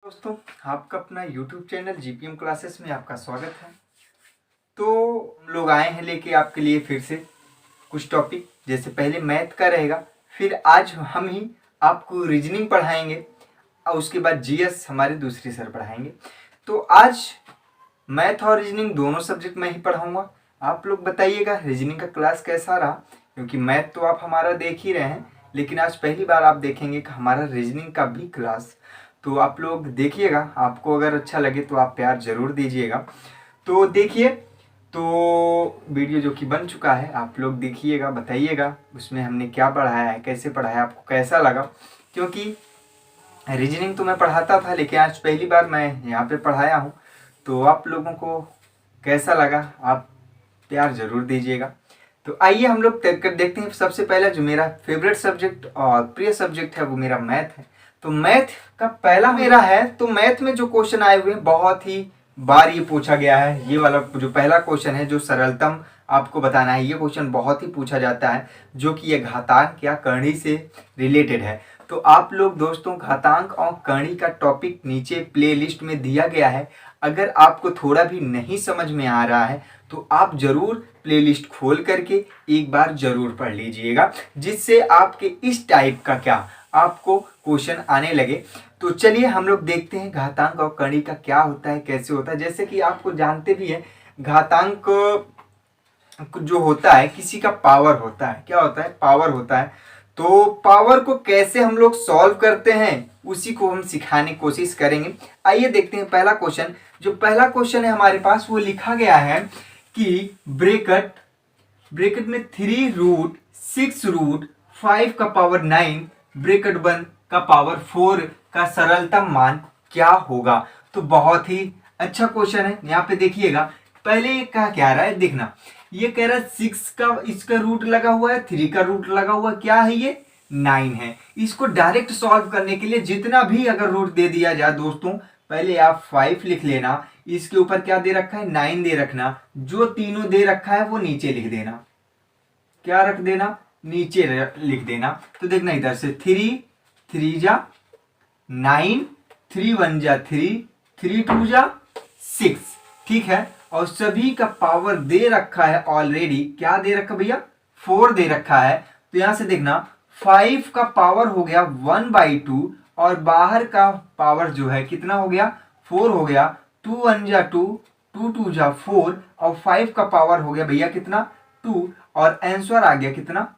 दोस्तों, आपका अपना YouTube चैनल जीपीएम क्लासेस में आपका स्वागत है। तो हम लोग आए हैं लेके आपके लिए फिर से कुछ टॉपिक, जैसे पहले मैथ का रहेगा, फिर आज हम ही आपको रीजनिंग पढ़ाएंगे और उसके बाद जीएस हमारे दूसरे सर पढ़ाएंगे। तो आज मैथ और रीजनिंग दोनों सब्जेक्ट मैं ही पढ़ाऊँगा। आप लोग बताइएगा रीजनिंग का क्लास कैसा रहा, क्योंकि मैथ तो आप हमारा देख ही रहे हैं, लेकिन आज पहली बार आप देखेंगे कि हमारा रीजनिंग का भी क्लास। तो आप लोग देखिएगा, आपको अगर अच्छा लगे तो आप प्यार ज़रूर दीजिएगा। तो देखिए, तो वीडियो जो कि बन चुका है आप लोग देखिएगा, बताइएगा उसमें हमने क्या पढ़ाया है, कैसे पढ़ाया, आपको कैसा लगा। क्योंकि रीजनिंग तो मैं पढ़ाता था, लेकिन आज पहली बार मैं यहाँ पे पढ़ाया हूँ। तो आप लोगों को कैसा लगा आप प्यार ज़रूर दीजिएगा। तो आइए हम लोग देखते हैं। सबसे पहला जो मेरा फेवरेट सब्जेक्ट और प्रिय सब्जेक्ट है वो मेरा मैथ है। तो मैथ का पहला मेरा है, तो मैथ में जो क्वेश्चन आए हुए हैं बहुत ही बार ये पूछा गया है। ये वाला जो पहला क्वेश्चन है जो सरलतम आपको बताना है, ये क्वेश्चन बहुत ही पूछा जाता है, जो कि ये घातांक या करणी से रिलेटेड है। तो आप लोग दोस्तों, घातांक और करणी का टॉपिक नीचे प्लेलिस्ट में दिया गया है। अगर आपको थोड़ा भी नहीं समझ में आ रहा है तो आप ज़रूर प्लेलिस्ट खोल करके एक बार ज़रूर पढ़ लीजिएगा, जिससे आपके इस टाइप का क्या आपको क्वेश्चन आने लगे। तो चलिए हम लोग देखते हैं घातांक और करणी का क्या होता है, कैसे होता है। जैसे कि आपको जानते भी हैं, घातांक जो होता है किसी का पावर होता है। क्या होता है? पावर होता है। तो पावर को कैसे हम लोग सॉल्व करते हैं उसी को हम सिखाने की कोशिश करेंगे। आइए देखते हैं पहला क्वेश्चन। जो पहला क्वेश्चन है हमारे पास, वो लिखा गया है कि ब्रेकेट में 3√6√5 का पावर 9 ब्रेकेट बंद का पावर 4 का सरलतम मान क्या होगा। तो बहुत ही अच्छा क्वेश्चन है। यहाँ पे देखिएगा, पहले ये क्या रहा है देखना। ये कह रहा है 6 का इसका रूट लगा हुआ है, 3 का रूट लगा हुआ, क्या है ये? 9 है। इसको डायरेक्ट सॉल्व करने के लिए जितना भी अगर रूट दे दिया जाए दोस्तों, पहले आप 5 लिख लेना, इसके ऊपर क्या दे रखा है? 9 दे रखना, जो तीनों दे रखा है वो नीचे लिख देना। क्या रख देना? नीचे लिख देना। तो देखना इधर से 3 जा 9, 3 1 जा 3, 3 2 जा 6, ठीक है। और सभी का पावर दे रखा है ऑलरेडी। क्या दे रखा भैया? 4 दे रखा है। तो यहां से देखना 5 का पावर हो गया 1/2, और बाहर का पावर जो है कितना हो गया? 4 हो गया। 2 1 जा 2, 2 2 जा 4, और 5 का पावर हो गया भैया कितना? 2, और आंसर आ गया कितना?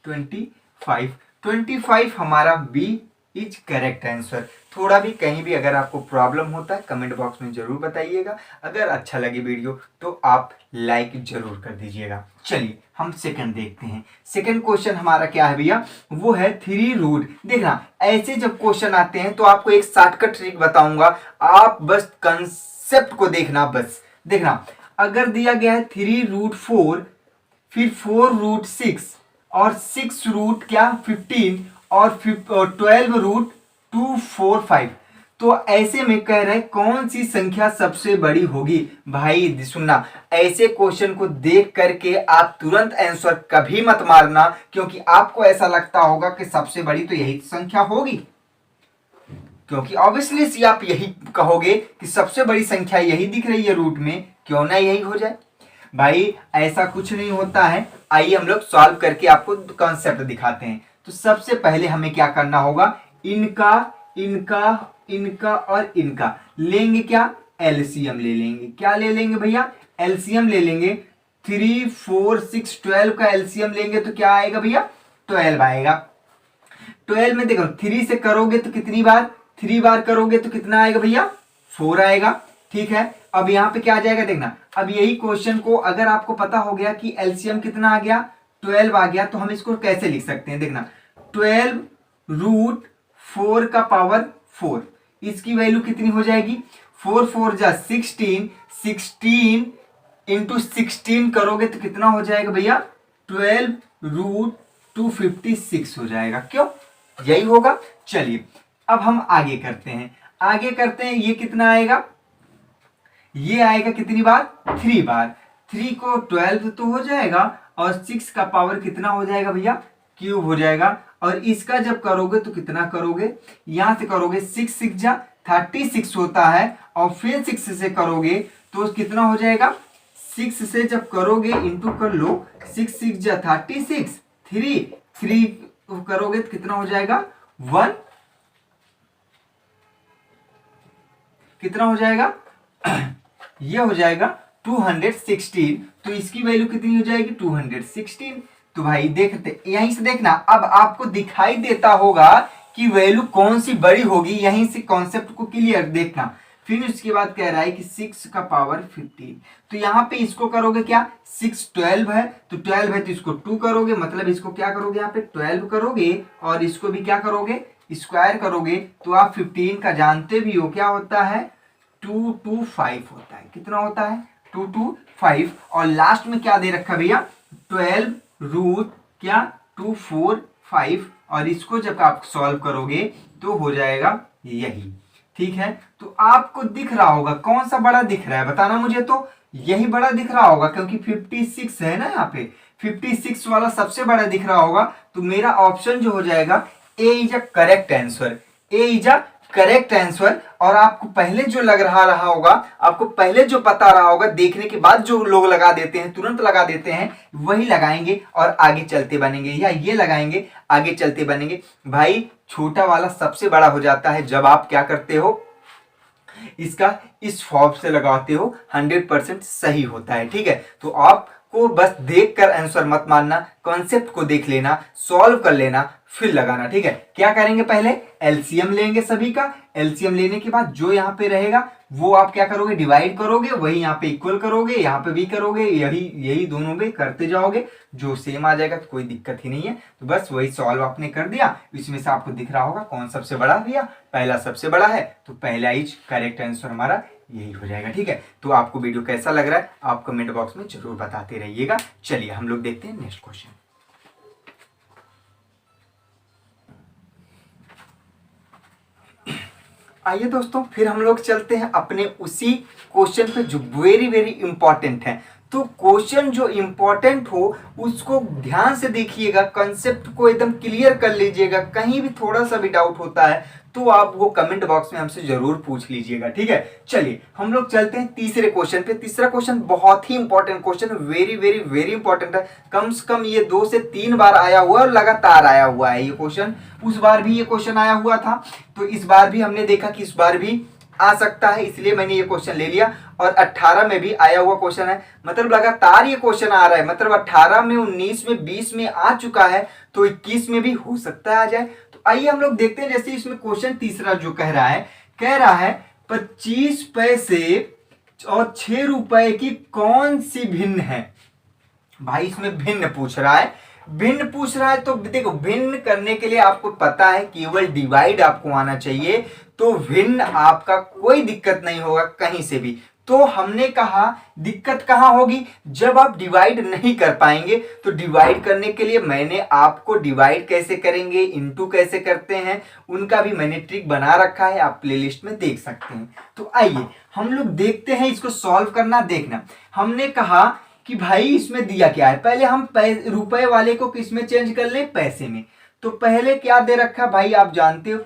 25 हमारा बी इज करेक्ट आंसर। थोड़ा भी कहीं भी अगर आपको प्रॉब्लम होता है कमेंट बॉक्स में जरूर बताइएगा। अगर अच्छा लगे वीडियो तो आप लाइक जरूर कर दीजिएगा। चलिए हम सेकंड देखते हैं। सेकंड क्वेश्चन हमारा क्या है भैया? वो है 3 देखना, ऐसे जब क्वेश्चन आते हैं तो आपको एक शॉर्टकट ट्रिक बताऊंगा, आप बस कंसेप्ट को देखना। बस देखना, अगर दिया गया है 3√4, फिर 4√6 और 6√15 और 12√245, तो ऐसे में कह रहे हैं कौन सी संख्या सबसे बड़ी होगी। भाई सुनना, ऐसे क्वेश्चन को देख करके आप तुरंत आंसर कभी मत मारना, क्योंकि आपको ऐसा लगता होगा कि सबसे बड़ी तो यही संख्या होगी, क्योंकि ऑब्वियसली आप यही कहोगे कि सबसे बड़ी संख्या यही दिख रही है रूट में, क्यों ना यही हो जाए। भाई ऐसा कुछ नहीं होता है। आइए हम लोग सॉल्व करके आपको कॉन्सेप्ट दिखाते हैं। तो सबसे पहले हमें क्या करना होगा? इनका और इनका लेंगे क्या? एलसीएम ले लेंगे। क्या ले लेंगे भैया? एलसीएम ले लेंगे। 3 4 6 12 का एलसीएम लेंगे तो क्या आएगा भैया? 12 आएगा। 12 में देखो 3 से करोगे तो कितनी बार? 3 बार करोगे तो कितना आएगा भैया? 4 आएगा, ठीक है। अब यहाँ पे क्या आ जाएगा देखना। अब यही क्वेश्चन को अगर आपको पता हो गया कि एलसीएम कितना आ गया? 12 आ गया, तो हम इसको कैसे लिख सकते हैं देखना। 12√4 का पावर 4, इसकी वैल्यू कितनी हो जाएगी? 4 4 जा 16, 16 इंटू 16 करोगे तो कितना हो जाएगा भैया? 12√256 हो जाएगा। क्यों? यही होगा। चलिए अब हम आगे करते हैं। ये कितना आएगा? ये आएगा कितनी बार? 3 बार। 3 को 12 तो हो जाएगा, और 6 का पावर कितना हो जाएगा भैया? क्यूब हो जाएगा। और इसका जब करोगे तो कितना करोगे? यहां से करोगे 6 6 जा 36 होता है और फिर 6 से करोगे तो कितना हो जाएगा, 6 से जब करोगे इंटू कर लो, 6 6 जा 36, 3 करोगे तो कितना हो जाएगा 1, कितना हो जाएगा ये हो जाएगा 216। तो इसकी वैल्यू कितनी हो जाएगी 216। तो भाई देखते यहीं से देखना, अब आपको दिखाई देता होगा कि वैल्यू कौन सी बड़ी होगी, यहीं से कॉन्सेप्ट को क्लियर देखना। फिर उसके बाद कह रहा है कि 6 का पावर 15, तो यहाँ पे इसको करोगे क्या, 6 12 है तो 12 है तो इसको 2 करोगे, मतलब इसको क्या करोगे यहाँ पे 12 करोगे और इसको भी क्या करोगे स्क्वायर करोगे, तो आप 15 का जानते भी हो क्या होता है 225 होता है। कितना होता है 225। और लास्ट में क्या दे रखा भैया 12 रूट क्या 245, और इसको जब आप सॉल्व करोगे तो हो जाएगा यही। ठीक है, तो आपको दिख रहा होगा कौन सा बड़ा दिख रहा है बताना मुझे, तो यही बड़ा दिख रहा होगा क्योंकि 56 है ना, यहाँ पे 56 वाला सबसे बड़ा दिख रहा होगा। तो मेरा ऑप्शन जो हो जाएगा A is a correct answer, A is a correct answer. और आपको पहले जो लग रहा होगा, आपको पहले जो पता रहा होगा, देखने के बाद जो लोग लगा देते हैं तुरंत लगा देते हैं, वही लगाएंगे और आगे चलते बनेंगे, या ये लगाएंगे आगे चलते बनेंगे। भाई छोटा वाला सबसे बड़ा हो जाता है जब आप क्या करते हो, इसका इस फॉर्म से लगाते हो, 100% सही होता है। ठीक है, तो आपको बस देखकर आंसर मत मानना, कॉन्सेप्ट को देख लेना, सॉल्व कर लेना, फिर लगाना। ठीक है, क्या करेंगे पहले एलसीएम लेंगे सभी का, एलसीएम लेने के बाद जो यहाँ पे रहेगा वो आप क्या करोगे डिवाइड करोगे, वही यहाँ पे इक्वल करोगे, यहाँ पे भी करोगे, यही दोनों में करते जाओगे, जो सेम आ जाएगा तो कोई दिक्कत ही नहीं है। तो बस वही सॉल्व आपने कर दिया। इसमें से आपको दिख रहा होगा कौन सबसे बड़ा भैया, पहला सबसे बड़ा है, तो पहला इज करेक्ट आंसर हमारा यही हो जाएगा। ठीक है, तो आपको वीडियो कैसा लग रहा है आप कमेंट बॉक्स में जरूर बताते रहिएगा। चलिए हम लोग देखते हैं नेक्स्ट क्वेश्चन। आइए दोस्तों, फिर हम लोग चलते हैं अपने उसी क्वेश्चन पे जो वेरी वेरी इंपॉर्टेंट है। तो क्वेश्चन जो इंपॉर्टेंट हो उसको ध्यान से देखिएगा, कंसेप्ट को एकदम क्लियर कर लीजिएगा। कहीं भी थोड़ा सा भी डाउट होता है तो आप वो कमेंट बॉक्स में हमसे जरूर पूछ लीजिएगा। ठीक है, चलिए हम लोग चलते हैं तीसरे क्वेश्चन पे। तीसरा क्वेश्चन बहुत ही important question, very very very important है। कम से कम ये 2 से 3 बार आया हुआ है और लगातार आया हुआ है ये क्वेश्चन। उस बार भी ये क्वेश्चन आया हुआ था, तो इस बार भी हमने देखा कि इस बार भी आ सकता है, इसलिए मैंने ये क्वेश्चन ले लिया। और 18 में भी आया हुआ क्वेश्चन है, मतलब लगातार ये क्वेश्चन आ रहा है, मतलब 18 में 19 में 20 में आ चुका है, तो 21 में भी हो सकता है आ जाए। तो आइए हम लोग देखते हैं। जैसे इसमें क्वेश्चन तीसरा जो कह रहा है 25 पैसे और 6 रुपए की कौन सी भिन्न है। भाई इसमें भिन्न पूछ रहा है, भिन्न पूछ रहा है तो देखो भिन्न करने के लिए आपको पता है केवल डिवाइड आपको आना चाहिए, तो भिन्न आपका कोई दिक्कत नहीं होगा कहीं से भी। तो हमने कहा दिक्कत कहां होगी, जब आप डिवाइड नहीं कर पाएंगे। तो डिवाइड करने के लिए मैंने आपको डिवाइड कैसे करेंगे, इनटू कैसे करते हैं, उनका भी मैंने ट्रिक बना रखा है, आप प्लेलिस्ट में देख सकते हैं। तो आइए हम लोग देखते हैं इसको सॉल्व करना। देखना हमने कहा कि भाई इसमें दिया क्या है, पहले हम रुपए वाले को किस में चेंज कर ले, पैसे में। तो पहले क्या दे रखा भाई, आप जानते हो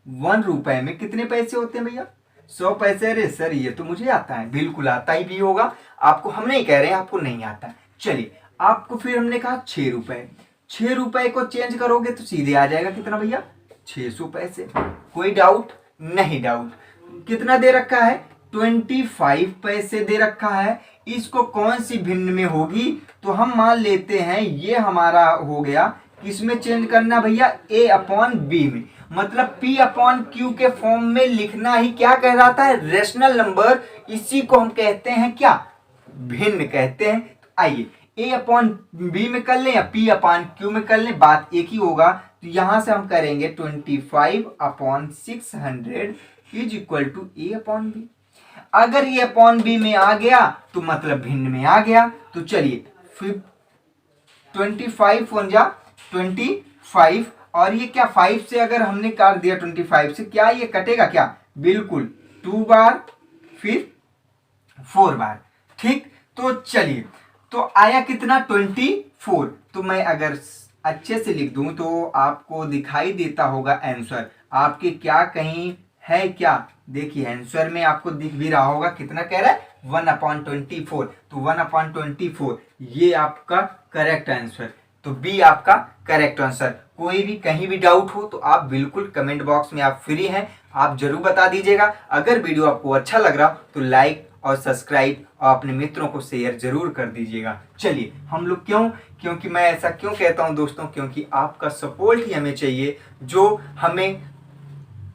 1 रुपए में कितने पैसे होते हैं भैया, 100 पैसे। अरे सर ये तो मुझे आता है, बिल्कुल आता ही भी होगा आपको, हम नहीं कह रहे हैं आपको नहीं आता है। चलिए आपको फिर हमने कहा 6 रुपए, 6 रुपए को चेंज करोगे तो सीधे आ जाएगा कितना भैया 600 पैसे। कोई डाउट नहीं, डाउट कितना दे रखा है 25 पैसे दे रखा है। इसको कौन सी भिन्न में होगी, तो हम मान लेते हैं ये हमारा हो गया, किसमें चेंज करना भैया a अपॉन बी में, मतलब p अपॉन क्यू के फॉर्म में लिखना ही क्या कहलाता है रेशनल नंबर। इसी को हम कहते हैं क्या, भिन्न कहते हैं। तो आइए a अपॉन बी में कर लें या p अपॉन क्यू में कर लें, बात एक ही होगा। तो यहां से हम करेंगे 25 upon 600 is equal to a upon B. अगर ये अपॉन बी में आ गया तो मतलब भिन्न में आ गया। तो चलिए 25 वन जा 25, और ये क्या 5 से अगर हमने काट दिया 25 से, क्या ये कटेगा क्या, बिल्कुल 2 बार फिर 4 बार। ठीक, तो चलिए तो आया कितना 24। तो मैं अगर अच्छे से लिख दूं तो आपको दिखाई देता होगा आंसर। आपके क्या कहीं है क्या? देखिए आंसर में आपको दिख भी रहा होगा कितना कह रहा है, 1/24। तो 1/24 ये आपका करेक्ट आंसर। तो बी आपका करेक्ट आंसर। कोई भी कहीं भी डाउट हो तो आप बिल्कुल कमेंट बॉक्स में आप फ्री हैं, आप जरूर बता दीजिएगा। अगर वीडियो आपको अच्छा लग रहा तो लाइक और सब्सक्राइब और अपने मित्रों को शेयर जरूर कर दीजिएगा। चलिए हम लोग क्योंकि मैं ऐसा क्यों कहता हूं दोस्तों, क्योंकि आपका सपोर्ट ही हमें चाहिए, जो हमें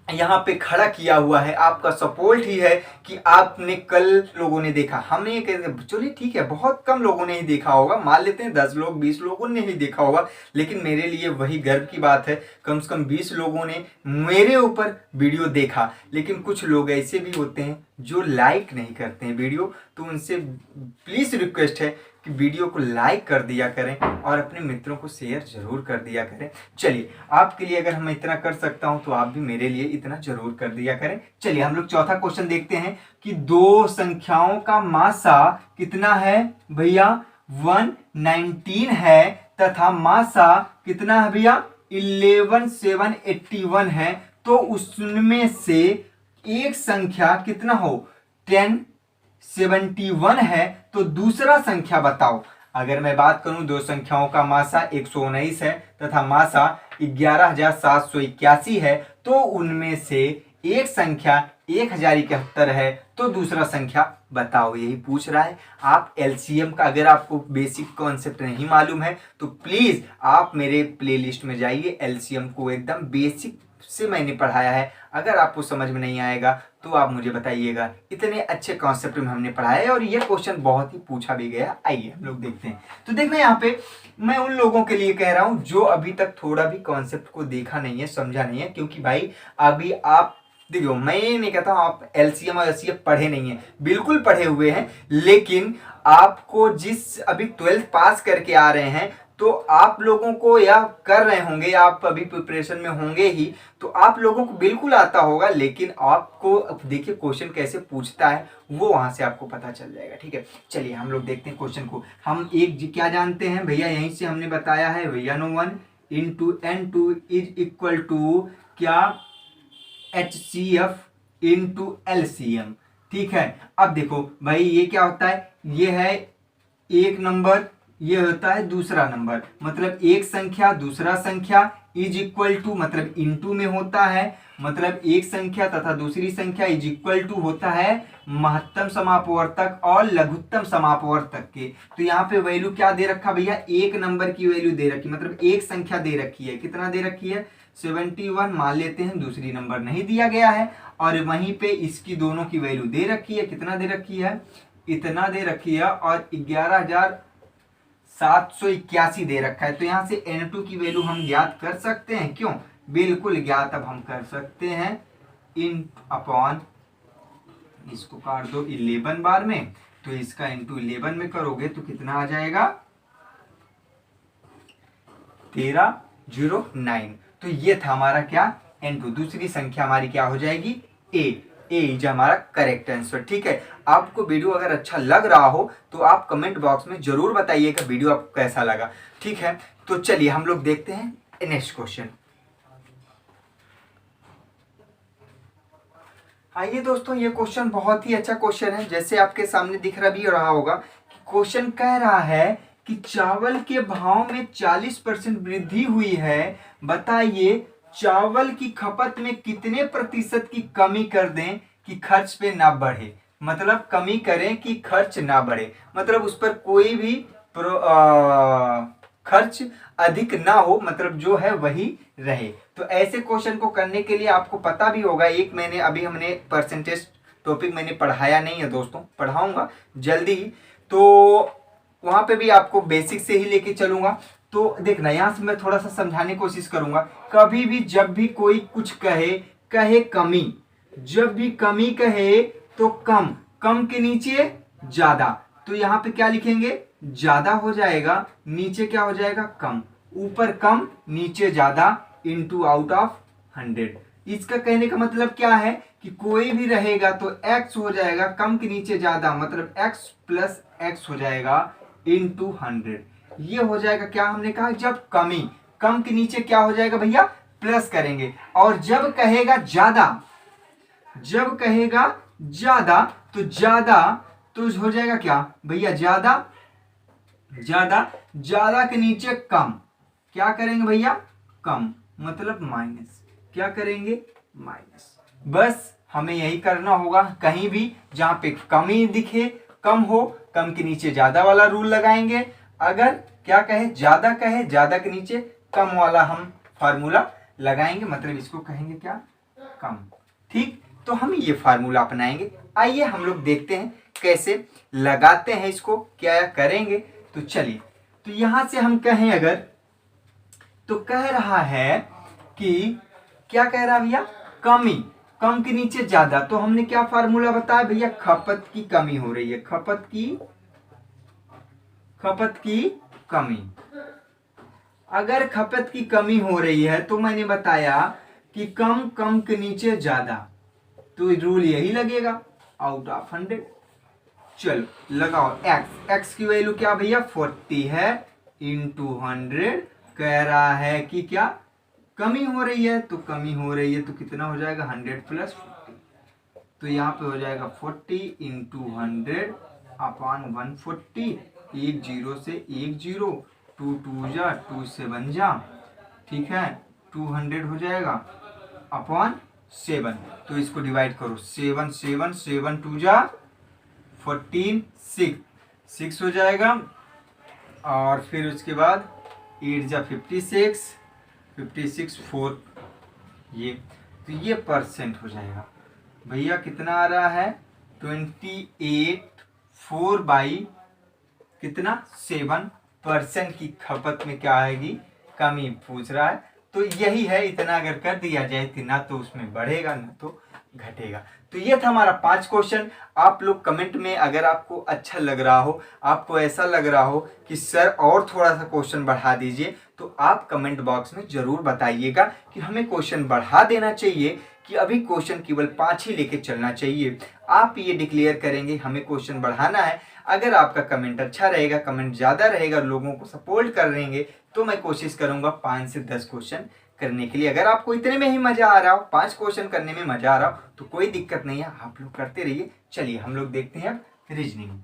यहाँ पे खड़ा किया हुआ है आपका सपोर्ट ही है। कि आपने कल लोगों ने देखा, हमने चलिए ठीक है बहुत कम लोगों ने ही देखा होगा, मान लेते हैं 10 लोग 20 लोगों ने ही देखा होगा, लेकिन मेरे लिए वही गर्व की बात है कम से कम 20 लोगों ने मेरे ऊपर वीडियो देखा। लेकिन कुछ लोग ऐसे भी होते हैं जो लाइक नहीं करते हैं वीडियो, तो उनसे प्लीज रिक्वेस्ट है कि वीडियो को लाइक कर दिया करें और अपने मित्रों को शेयर जरूर कर दिया करें। चलिए आपके लिए अगर मैं इतना कर सकता हूं तो आप भी मेरे लिए इतना जरूर कर दिया करें। चलिए हम लोग चौथा क्वेश्चन देखते हैं कि दो संख्याओं का मासा कितना है भैया, 119 है तथा मासा कितना है भैया, 11781 है। तो उसमें से एक संख्या कितना हो, 1071 है, तो दूसरा संख्या बताओ। अगर मैं बात करूं दो संख्याओं का मासा 119 है तथा मासा 11781 है, तो उनमें से एक संख्या 1071 है, तो दूसरा संख्या बताओ। यही पूछ रहा है। आप एलसीएम का अगर आपको बेसिक कॉन्सेप्ट नहीं मालूम है तो प्लीज आप मेरे प्लेलिस्ट में जाइए, एलसीएम को एकदम बेसिक से मैंने पढ़ाया है। अगर आपको समझ में नहीं आएगा तो आप मुझे बताइएगा, इतने अच्छे कॉन्सेप्ट में हमने पढ़ाया है और ये क्वेश्चन बहुत ही पूछा भी गया। आइए हम लोग देखते हैं। तो देखना यहाँ पे मैं उन लोगों के लिए कह रहा हूं जो अभी तक थोड़ा भी कॉन्सेप्ट को देखा नहीं है, समझा नहीं है, क्योंकि भाई अभी आप देखो, मैं नहीं कहता हूं आप एलसीएम और एचसीएफ पढ़े नहीं है, बिल्कुल पढ़े हुए हैं, लेकिन आपको जिस अभी 12th पास करके आ रहे हैं तो आप लोगों को या कर रहे होंगे, आप अभी प्रिपरेशन में होंगे ही, तो आप लोगों को बिल्कुल आता होगा, लेकिन आपको देखिए क्वेश्चन कैसे पूछता है वो वहां से आपको पता चल जाएगा। ठीक है, चलिए हम लोग देखते हैं क्वेश्चन को। हम एक क्या जानते हैं भैया, यहीं से हमने बताया है भैया, 1 into N2 is equal to क्या, HCF इंटू LCM। ठीक है, अब देखो भाई ये क्या होता है, ये है एक नंबर, ये होता है दूसरा नंबर, मतलब एक संख्या दूसरा संख्या इज इक्वल टू, मतलब इनटू में होता है, मतलब एक संख्या तथा दूसरी संख्या इज इक्वल टू होता है महत्तम समापवर्तक और लघुत्तम समापवर्तक के। तो यहाँ पे वैल्यू क्या दे रखा भैया, एक नंबर की वैल्यू दे रखी, मतलब एक संख्या दे रखी है, कितना दे रखी है, 71 मान लेते हैं, दूसरी नंबर नहीं दिया गया है, और वहीं पे इसकी दोनों की वैल्यू दे रखी है, कितना दे रखी है, इतना दे रखी है, और 11,781 दे रखा है। तो यहाँ से N2 की वैल्यू हम ज्ञात कर सकते हैं, क्यों, बिल्कुल ज्ञात अब हम कर सकते हैं, इन अपॉन इसको काट दो 11 बार में, तो इसका इंटू 11 में करोगे तो कितना आ जाएगा, 1309। तो ये था हमारा क्या, N2। दूसरी संख्या हमारी क्या हो जाएगी, ए इज हमारा करेक्ट आंसर। ठीक है, आपको वीडियो अगर अच्छा लग रहा हो तो आप कमेंट बॉक्स में जरूर बताइएगा वीडियो आपको कैसा लगा। ठीक है, तो चलिए हम लोग देखते हैं नेक्स्ट क्वेश्चन। आइए दोस्तों, ये क्वेश्चन बहुत ही अच्छा क्वेश्चन है, जैसे आपके सामने दिख रहा भी रहा होगा कि क्वेश्चन कह रहा है कि चावल के भाव में 40% वृद्धि हुई है, बताइए चावल की खपत में कितने प्रतिशत की कमी कर दें कि खर्च पे ना बढ़े। मतलब कमी करें कि खर्च ना बढ़े, मतलब उस पर कोई भी खर्च अधिक ना हो, मतलब जो है वही रहे। तो ऐसे क्वेश्चन को करने के लिए आपको पता भी होगा, एक मैंने अभी हमने परसेंटेज टॉपिक मैंने पढ़ाया नहीं है दोस्तों, पढ़ाऊंगा जल्दी ही, तो वहां पे भी आपको बेसिक से ही लेके चलूंगा। तो देखना यहां से मैं थोड़ा सा समझाने की कोशिश करूंगा। कभी भी जब भी कोई कुछ कहे कमी, जब भी कमी कहे तो कम, कम के नीचे ज्यादा, तो यहाँ पे क्या लिखेंगे, ज्यादा हो जाएगा, नीचे क्या हो जाएगा, कम, ऊपर कम नीचे ज्यादा, इनटू आउट ऑफ 100। इसका कहने का मतलब क्या है कि कोई भी रहेगा तो x हो जाएगा, कम के नीचे ज्यादा, मतलब x प्लस x हो जाएगा इनटू 100। ये हो जाएगा क्या, हमने कहा जब कमी, कम के नीचे क्या हो जाएगा भैया, प्लस करेंगे। और जब कहेगा ज्यादा, जब कहेगा ज्यादा तो हो जाएगा क्या भैया, ज्यादा ज्यादा के नीचे कम, क्या करेंगे भैया, कम, मतलब माइनस, क्या करेंगे, माइनस। बस हमें यही करना होगा, कहीं भी जहां पे कमी दिखे, कम हो, कम के नीचे ज्यादा वाला रूल लगाएंगे। अगर क्या कहे, ज्यादा के नीचे कम वाला हम फार्मूला लगाएंगे, मतलब इसको कहेंगे क्या, कम। ठीक, तो हम ये फार्मूला अपनाएंगे। आइए हम लोग देखते हैं कैसे लगाते हैं इसको, क्या करेंगे। तो चलिए, तो यहां से हम कहें अगर, तो कह रहा है कि क्या कह रहा है भैया, कमी, कम के नीचे ज्यादा। तो हमने क्या फार्मूला बताया भैया, खपत की कमी हो रही है, खपत की कमी। अगर खपत की कमी हो रही है तो मैंने बताया कि कम के नीचे ज्यादा, तो रूल यही लगेगा, आउट ऑफ 100। चलो लगाओ, x की वैल्यू क्या भैया 40 है, इंटू 100। कह रहा है कि क्या कमी हो रही है, तो कमी हो रही है तो कितना हो जाएगा, 100 प्लस 40। तो यहाँ पे हो जाएगा 40 इंटू 100 अपॉन 140, एक जीरो से एक जीरो, 2 2 जा 2 7 जा, ठीक है, 200 हो जाएगा अपॉन 7। तो इसको डिवाइड करो, 7 7 7 2 जा 14, 6 हो जाएगा। और फिर उसके बाद 8 जा 56 4, ये तो ये परसेंट हो जाएगा भैया, कितना आ रहा है 28 4 बाई कितना 7% की खपत में क्या आएगी, कमी पूछ रहा है। तो यही है, इतना अगर कर दिया जाए कि ना तो उसमें बढ़ेगा ना तो घटेगा। तो ये था हमारा 5 क्वेश्चन। आप लोग कमेंट में अगर आपको अच्छा लग रहा हो, आपको ऐसा लग रहा हो कि सर और थोड़ा सा क्वेश्चन बढ़ा दीजिए, तो आप कमेंट बॉक्स में जरूर बताइएगा कि हमें क्वेश्चन बढ़ा देना चाहिए कि अभी क्वेश्चन केवल 5 ही लेके चलना चाहिए। आप ये डिक्लेयर करेंगे हमें क्वेश्चन बढ़ाना है। अगर आपका कमेंट अच्छा रहेगा, कमेंट ज़्यादा रहेगा, लोगों को सपोर्ट करेंगे, तो मैं कोशिश करूंगा 5 से 10 क्वेश्चन करने के लिए। अगर आपको इतने में ही मजा आ रहा हो, 5 क्वेश्चन करने में मजा आ रहा हो, तो कोई दिक्कत नहीं है, आप लोग करते रहिए। चलिए हम लोग देखते हैं अब रीजनिंग।